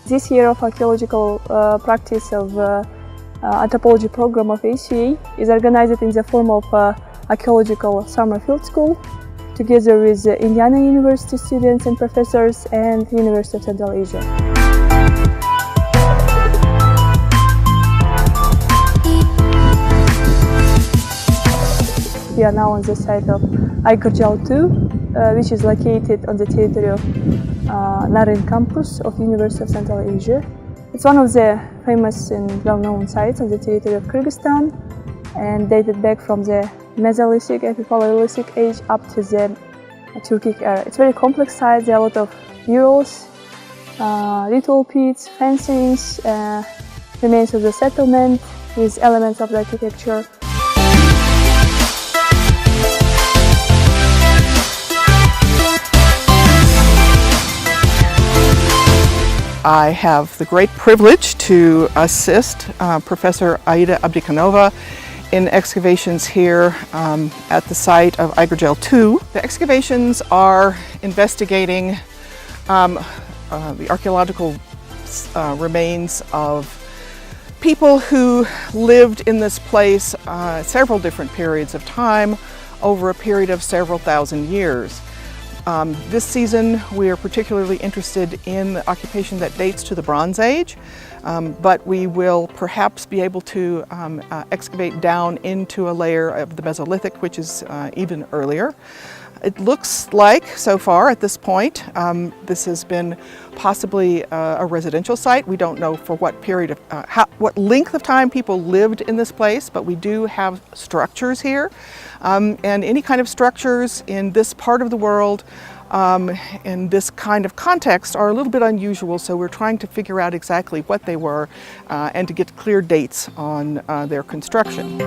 This year of archaeological practice of anthropology program of AUCA is organized in the form of archaeological summer field school, together with Indiana University students and professors and University of Central Asia. We are now on the site of Archeological 2, which is located on the territory of Naren campus of University of Central Asia. It's one of the famous and well-known sites on the territory of Kyrgyzstan and dated back from the Mesolithic and Paleolithic age up to the Turkic era. It's a very complex site. There are a lot of murals, ritual pits, fencings, remains of the settlement with elements of the architecture. I have the great privilege to assist Professor Aida Abdikanova in excavations here at the site of Archeological 2. The excavations are investigating the archaeological remains of people who lived in this place several different periods of time over a period of several thousand years. This season we are particularly interested in the occupation that dates to the Bronze Age, but we will perhaps be able to excavate down into a layer of the Mesolithic, which is even earlier. It looks like, so far at this point, this has been possibly a residential site. We don't know for what period of, what length of time people lived in this place, but we do have structures here. And any kind of structures in this part of the world in this kind of context are a little bit unusual, so we're trying to figure out exactly what they were and to get clear dates on their construction.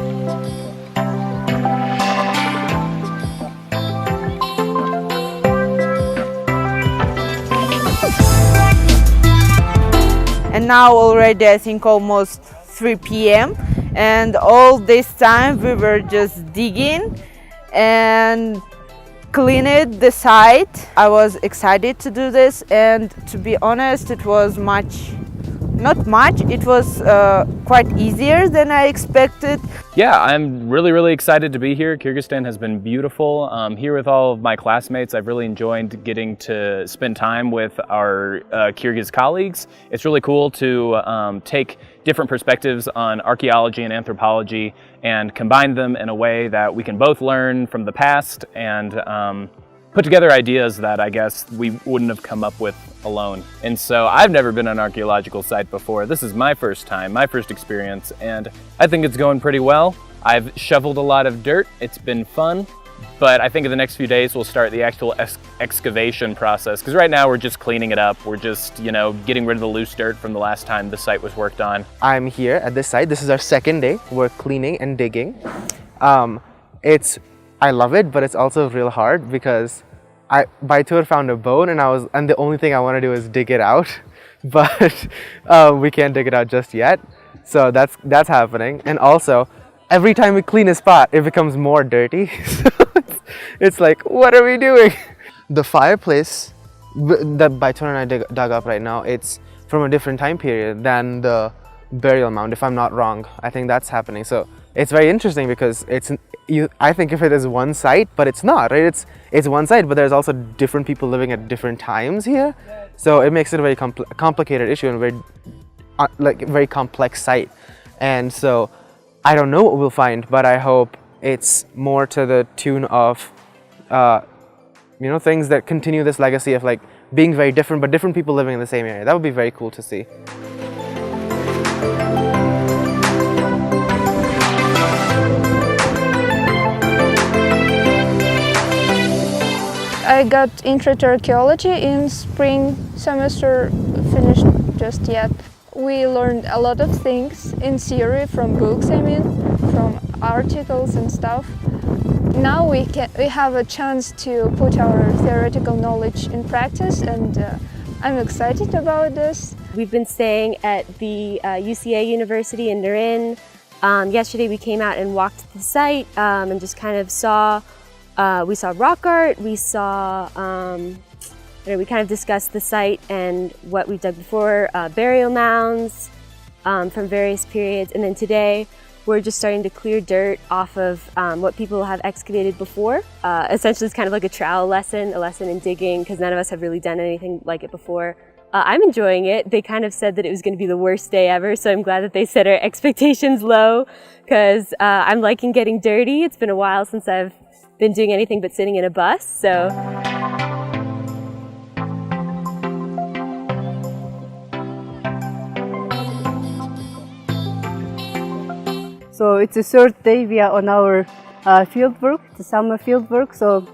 And now already I think almost 3 p.m. and all this time we were just digging and cleaning the site. I was excited to do this, and to be honest, it was not much, it was quite easier than I expected. Yeah, I'm really excited to be here. Kyrgyzstan has been beautiful. Here with all of my classmates, I've really enjoyed getting to spend time with our Kyrgyz colleagues. It's really cool to take different perspectives on archaeology and anthropology and combine them in a way that we can both learn from the past and put together ideas that I guess we wouldn't have come up with alone. And so I've never been on an archaeological site before. This is my first time, my first experience, and I think it's going pretty well. I've shoveled a lot of dirt. It's been fun. But I think in the next few days we'll start the actual excavation process, because right now we're just cleaning it up. We're just, you know, getting rid of the loose dirt from the last time the site was worked on. I'm here at this site. This is our second day. We're cleaning and digging. I love it, but it's also real hard because Baitur found a bone and the only thing I want to do is dig it out, but we can't dig it out just yet. So that's happening. And also, every time we clean a spot, it becomes more dirty. So it's like, what are we doing? The fireplace that Baitur and I dug up right now, it's from a different time period than the burial mound, if I'm not wrong. I think that's happening. So it's very interesting because I think of it as one site, but it's not, right? It's one site, but there's also different people living at different times here. So it makes it a very complicated issue and very complex site. And so I don't know what we'll find, but I hope it's more to the tune of, you know, things that continue this legacy of like being very different, but different people living in the same area. That would be very cool to see. I got intro to archaeology in spring semester, finished just yet. We learned a lot of things in theory from books, from articles and stuff. Now we have a chance to put our theoretical knowledge in practice, and I'm excited about this. We've been staying at the UCA University in Narin. Yesterday we came out and walked the site and just kind of saw, we saw rock art, we saw, we kind of discussed the site and what we've dug before, burial mounds from various periods, and then today we're just starting to clear dirt off of what people have excavated before. Essentially it's kind of like a trowel lesson, a lesson in digging, because none of us have really done anything like it before. I'm enjoying it. They kind of said that it was going to be the worst day ever, so I'm glad that they set our expectations low, because I'm liking getting dirty. It's been a while since I've been doing anything but sitting in a bus, so. So it's the third day we are on our field work, the summer field work. So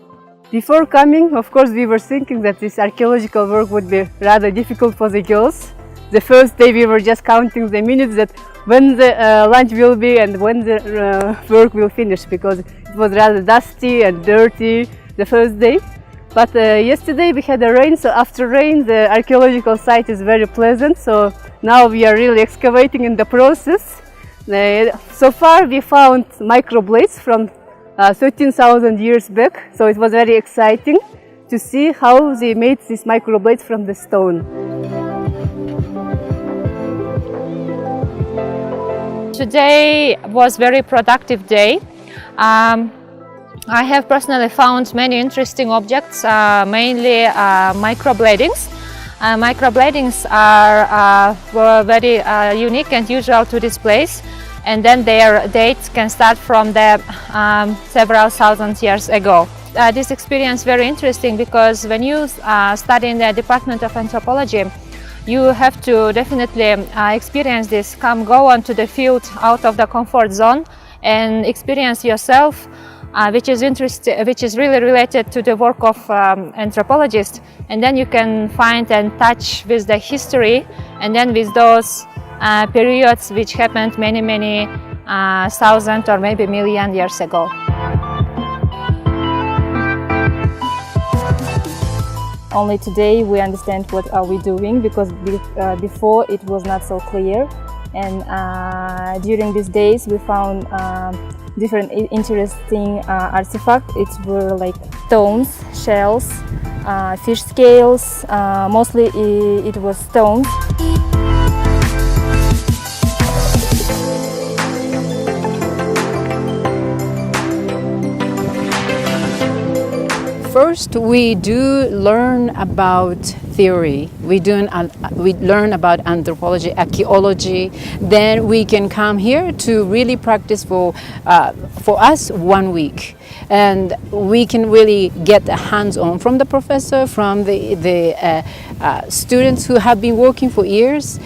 before coming, of course, we were thinking that this archaeological work would be rather difficult for the girls. The first day we were just counting the minutes that when the lunch will be and when the work will finish, because it was rather dusty and dirty the first day. But yesterday we had a rain, so after rain the archaeological site is very pleasant. So now we are really excavating in the process. So far we found microblades from 13,000 years back, so it was very exciting to see how they made these microblades from the stone. Today was a very productive day. I have personally found many interesting objects, mainly microbladings. Microbladings are very unique and usual to this place, and then their dates can start from the several thousand years ago. This experience is very interesting because when you study in the Department of Anthropology, you have to definitely experience this, go on to the field out of the comfort zone and experience yourself, which is really related to the work of anthropologists, and then you can find and touch with the history, and then with those periods which happened many thousand or maybe million years ago. Only today we understand what are we doing, because before it was not so clear, and during these days we found different interesting artifacts. It were like stones, shells, fish scales, mostly it was stones. First, we do learn about theory. We learn about anthropology, archaeology. Then we can come here to really practice for us 1 week, and we can really get hands-on from the professor, from the students who have been working for years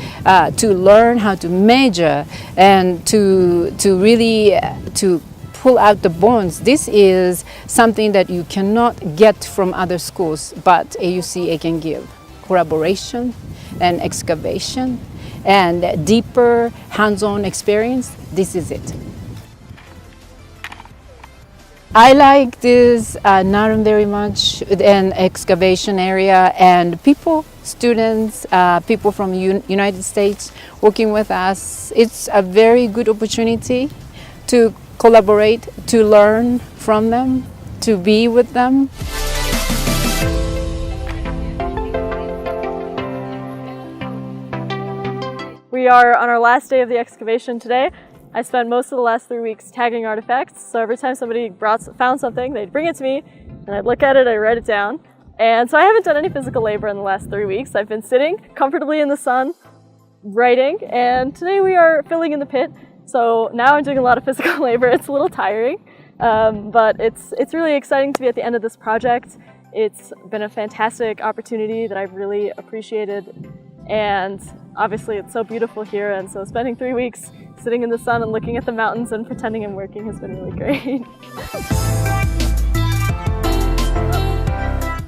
to learn how to measure and to really to pull out the bones. This is something that you cannot get from other schools, but AUCA can give. Collaboration and excavation and deeper hands-on experience, this is it. I like this Naran very much, an excavation area, and people, students, people from United States working with us. It's a very good opportunity to collaborate, to learn from them, to be with them. We are on our last day of the excavation today. I spent most of the last 3 weeks tagging artifacts, so every time somebody found something, they'd bring it to me, and I'd look at it, I'd write it down. And so I haven't done any physical labor in the last 3 weeks. I've been sitting comfortably in the sun, writing, and today we are filling in the pit. So now I'm doing a lot of physical labor. It's a little tiring, but it's really exciting to be at the end of this project. It's been a fantastic opportunity that I've really appreciated, and obviously it's so beautiful here, and so spending 3 weeks sitting in the sun and looking at the mountains and pretending I'm working has been really great.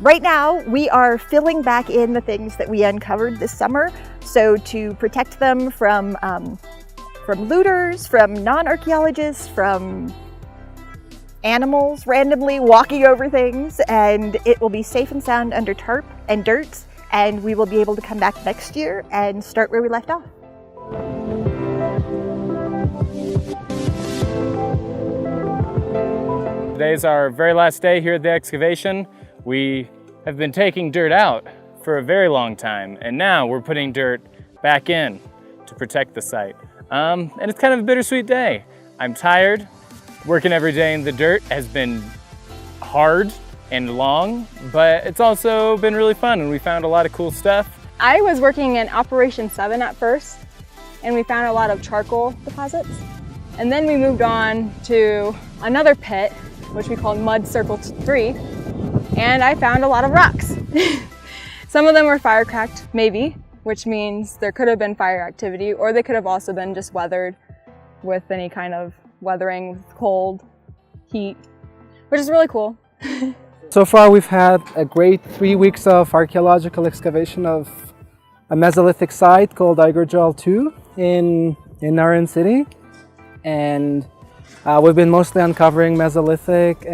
Right now, we are filling back in the things that we uncovered this summer, so to protect them from looters, from non-archaeologists, from animals randomly walking over things, and it will be safe and sound under tarp and dirt, and we will be able to come back next year and start where we left off. Today's our very last day here at the excavation. We have been taking dirt out for a very long time, and now we're putting dirt back in to protect the site. And it's kind of a bittersweet day. I'm tired. Working every day in the dirt has been hard and long, but it's also been really fun, and we found a lot of cool stuff. I was working in Operation 7 at first, and we found a lot of charcoal deposits. And then we moved on to another pit, which we called Mud Circle 3, and I found a lot of rocks. Some of them were fire cracked, maybe, which means there could have been fire activity, or they could have also been just weathered with any kind of weathering, with cold, heat, which is really cool. So far we've had a great 3 weeks of archaeological excavation of a Mesolithic site called Aigerjal 2 in Naran City, and we've been mostly uncovering Mesolithic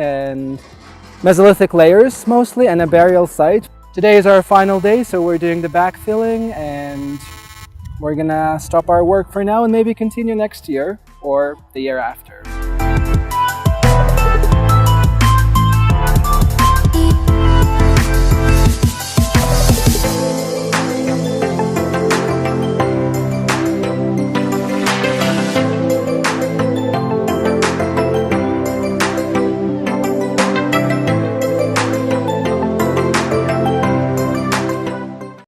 layers mostly, and a burial site. Today is our final day, so we're doing the backfilling, and we're gonna stop our work for now and maybe continue next year or the year after.